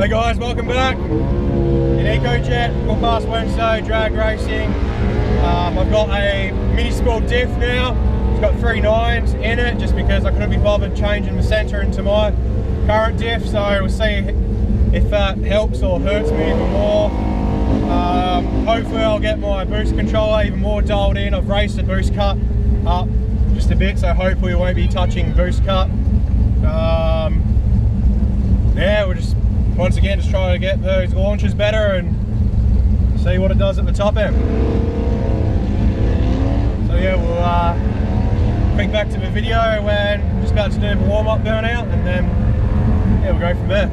Hey guys, welcome back. In Ecojet, got past Wednesday, drag racing. I've got a mini spool diff now. It's got 3 9s in it just because I couldn't be bothered changing the centre into my current diff, so we'll see if that helps or hurts me even more. Hopefully I'll get my boost controller even more dialed in. I've raised the boost cut up just a bit, so hopefully we won't be touching boost cut. Yeah, we're just once again just trying to get those launches better and see what it does at the top end. So yeah, we'll quick back to the video when I'm just about to do a warm-up burnout, and then yeah, we'll go from there.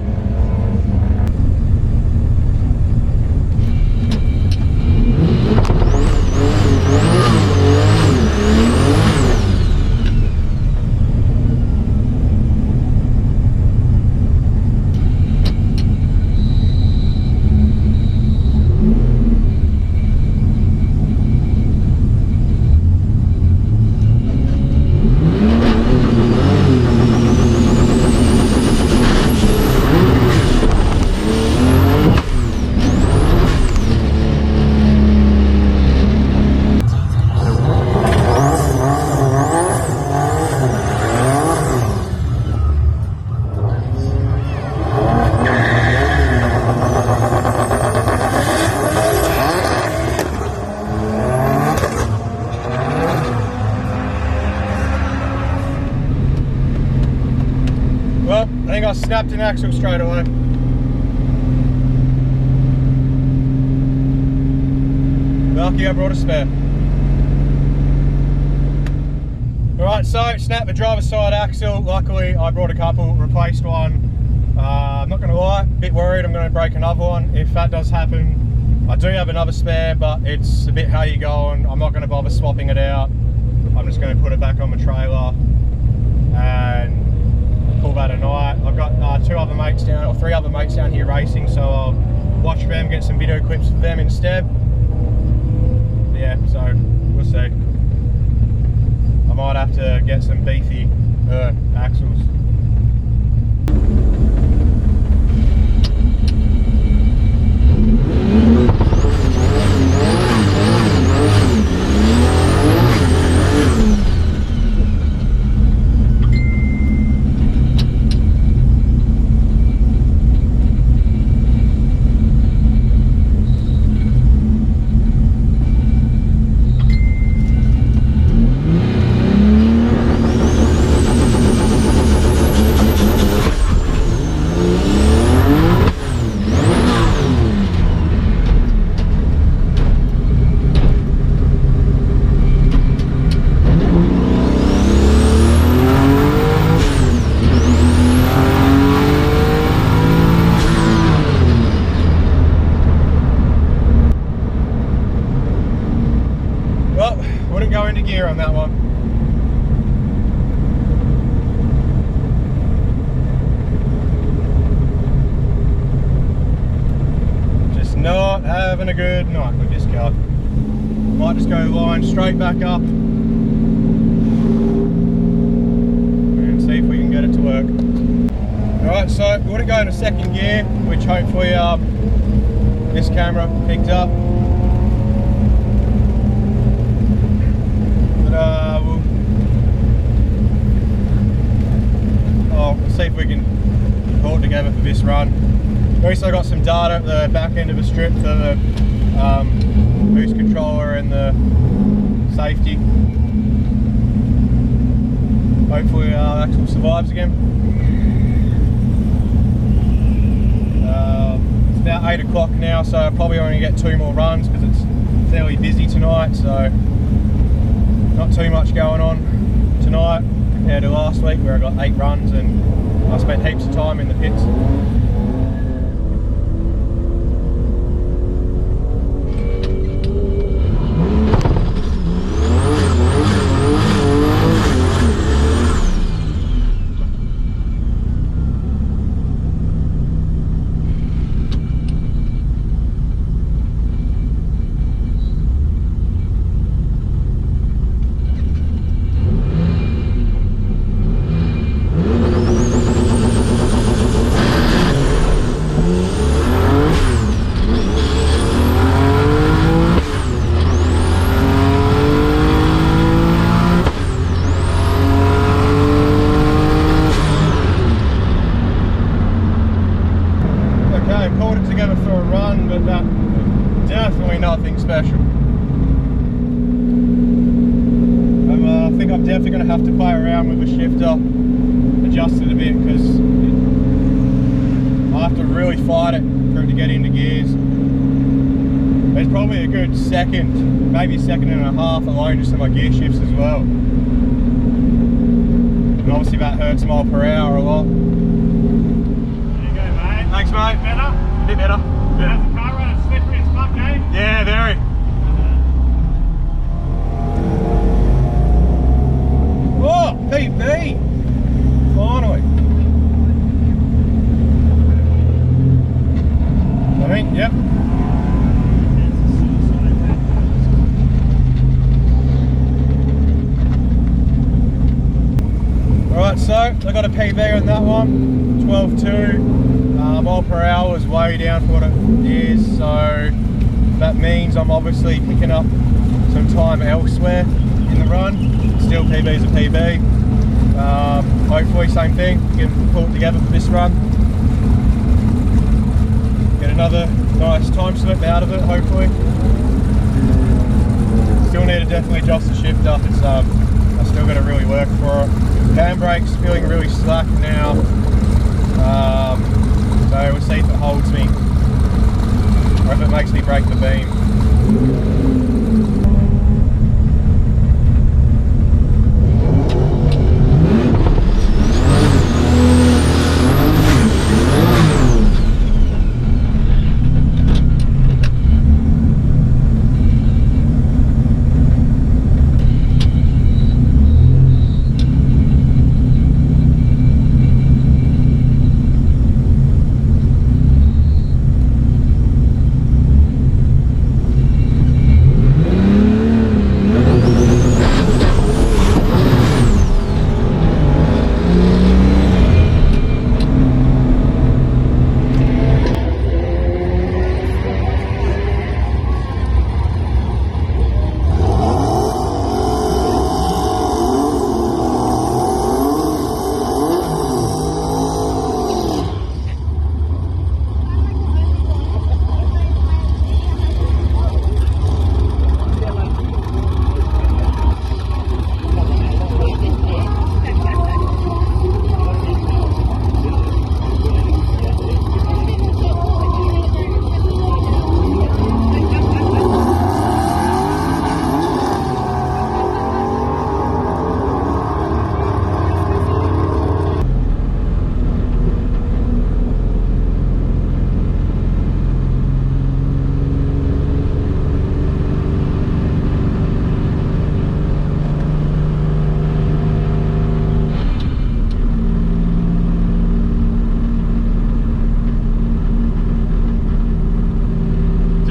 I think I snapped an axle straight away. Lucky I brought a spare. Alright, so snapped the driver's side axle. Luckily I brought a couple, replaced one. I'm not going to lie, a bit worried I'm going to break another one. If that does happen, I do have another spare, but it's a bit how you going. I'm not going to bother swapping it out. I'm just going to put it back on the trailer and pull that at night. I've got 3 other mates down here racing, so I'll watch them, get some video clips of them instead. Yeah, so we'll see. I might have to get some beefy axles. Wouldn't go into gear on that one. Just not having a good night with this car. Might just go line straight back up and see if we can get it to work. Alright, so we wouldn't go into second gear, which hopefully this camera picked up. We'll see if we can pull it together for this run. We also got some data at the back end of the strip for the boost controller and the safety. Hopefully our axle survives again. It's about 8 o'clock now, so I'll probably only get 2 more runs because it's fairly busy tonight, so not too much going on tonight compared to last week where I got 8 runs and I spent heaps of time in the pits. I pulled it together for a run, but definitely nothing special. I think I'm definitely going to have to play around with the shifter, adjust it a bit, because I have to really fight it for it to get into gears. There's probably a good second, maybe a second and a half alone just in my gear shifts as well. And obviously that hurts mile per hour a lot. There you go, mate. Thanks, mate. Better? A bit better. How's the car running? Slippery as fuck, eh? Yeah, very. Oh, PB! Finally. I think, yep. Alright, so I got a PB on that one, 12.2. Mile per hour is way down for what it is, so that means I'm obviously picking up some time elsewhere in the run. Still PB's a PB. Hopefully same thing, can pull it together for this run. Get another nice time slip out of it, hopefully. Still need to definitely adjust the shift up. It's I still got to really work for it. Handbrake's feeling really slack now. So we'll see if it holds me or if it makes me break the beam.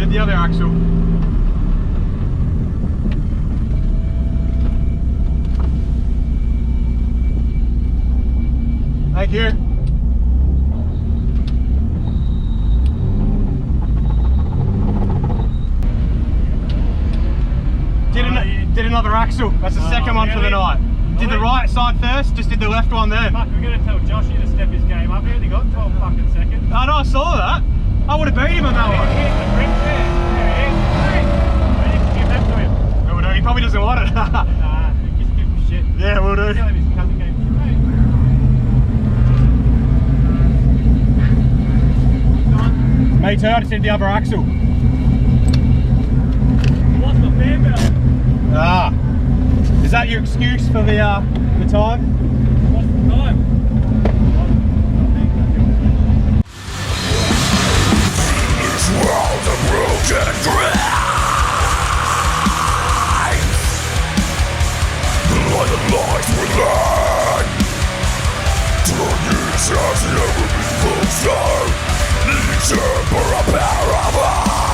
The other axle. Thank you. Did another axle. That's the second one for the night. Did the right side first, just did the left one then. Fuck, we're going to tell Joshy to step his game up. He only got 12 fucking seconds. I know, I saw that. I would have beat him on that one. Here's the brick there. There he is. Hey, we need to give that to him. No, we don't. He probably doesn't want it. Nah, just give him shit. Yeah, we'll do. Tell him his cousin gave him shit, mate. Come on. Me too, I just did the other axle. What's the fan belt? Ah. Is that your excuse for the time? What's the time? This world of broken dreams, like the lights within, 10 years has never been closer. Needs for a pair of eyes,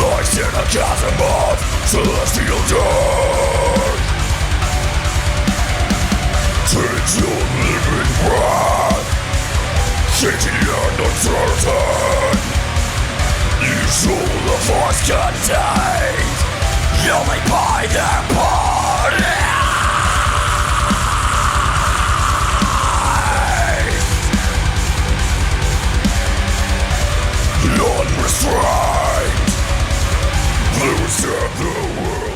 lies in a chasm of celestial dark. Takes your living breath, shaky and uncertain. You saw the force contained only by their bodies. strength. Lose the world.